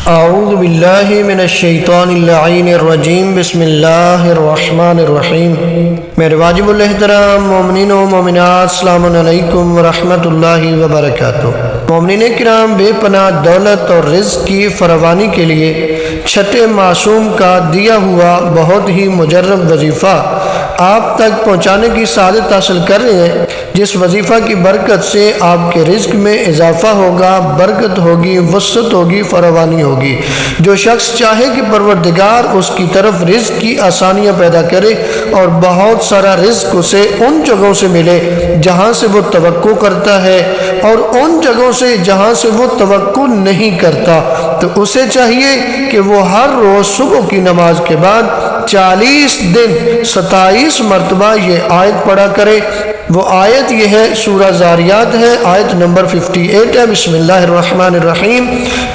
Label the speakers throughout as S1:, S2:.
S1: اعوذ باللہ من الشیطان اللعین الرجیم بسم اللہ الرحمن الرحیم۔ میرے واجب الاحترام مومنین و مومنات، السلام علیکم ورحمۃ اللہ وبرکاتہ۔ مومنین کرام، بے پناہ دولت اور رزق کی فراوانی کے لیے چھٹے معصوم کا دیا ہوا بہت ہی مجرب وظیفہ آپ تک پہنچانے کی سعادت حاصل کر رہے ہیں، جس وظیفہ کی برکت سے آپ کے رزق میں اضافہ ہوگا، برکت ہوگی، وسعت ہوگی، فراوانی ہوگی۔ جو شخص چاہے کہ پروردگار اس کی طرف رزق کی آسانیاں پیدا کرے اور بہت سارا رزق اسے ان جگہوں سے ملے جہاں سے وہ توقع کرتا ہے اور ان جگہوں سے جہاں سے وہ توقع نہیں کرتا، تو اسے چاہیے کہ وہ ہر روز صبح کی نماز کے بعد 40 دن 27 مرتبہ یہ آیت پڑھا کرے۔ وہ آیت یہ ہے، سورہ زاریات ہے، آیت نمبر 58 ہے۔ بسم اللہ الرحمن الرحیم۔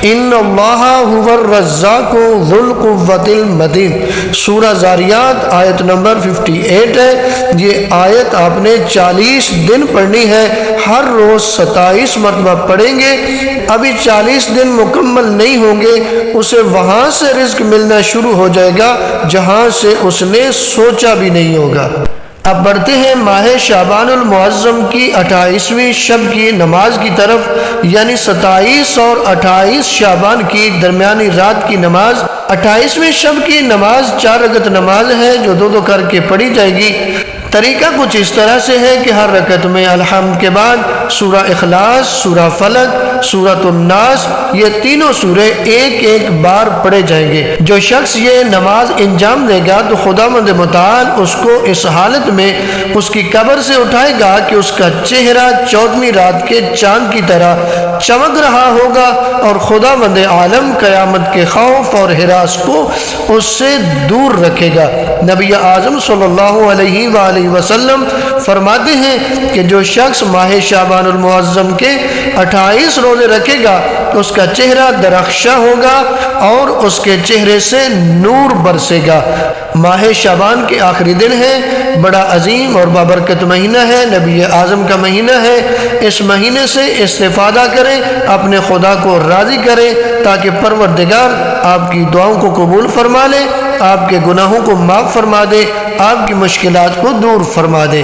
S1: ان اللہ هو الرزاق ذو القوۃ المتین۔ سورہ زاریات آیت نمبر 58 ہے۔ یہ آیت آپ نے 40 دن پڑھنی ہے، ہر روز 27 مرتبہ پڑھیں گے۔ ابھی 40 دن مکمل نہیں ہوں گے، اسے وہاں سے رزق ملنا شروع ہو جائے گا جہاں سے اس نے سوچا بھی نہیں ہوگا۔ اب بڑھتے ہیں ماہ شعبان المعظم کی 28ویں شب کی نماز کی طرف، یعنی 27 اور 28 شعبان کی درمیانی رات کی نماز۔ 28ویں شب کی نماز 4 رکعت نماز ہے جو دو کر کے پڑھی جائے گی۔ طریقہ کچھ اس طرح سے ہے کہ ہر رکعت میں الحمد کے بعد سورہ اخلاص، سورہ فلق، سورۃ الناس، یہ تینوں سورے ایک بار پڑھے جائیں گے۔ جو شخص یہ نماز انجام دے گا تو خداوند متعال اس کو اس حالت میں اس کی قبر سے اٹھائے گا کہ اس کا چہرہ 14ویں رات کے چاند کی طرح چمک رہا ہوگا، اور خداوند عالم قیامت کے خوف اور ہراس کو اس سے دور رکھے گا۔ نبی اعظم صلی اللہ علیہ وآلہ وسلم فرماتے ہیں کہ جو شخص ماہ شعبان المعظم کے 28 روزے رکھے گا اس کا چہرہ درخشاں ہوگا اور اس کے چہرے سے نور برسے گا۔ ماہ شعبان کے آخری دن ہے، بڑا عظیم اور بابرکت مہینہ ہے، نبی اعظم کا مہینہ ہے۔ اس مہینے سے استفادہ کریں، اپنے خدا کو راضی کریں تاکہ پروردگار آپ کی دعاؤں کو قبول فرما لے، آپ کے گناہوں کو معاف فرما دے، آپ کی مشکلات کو دور فرما دے۔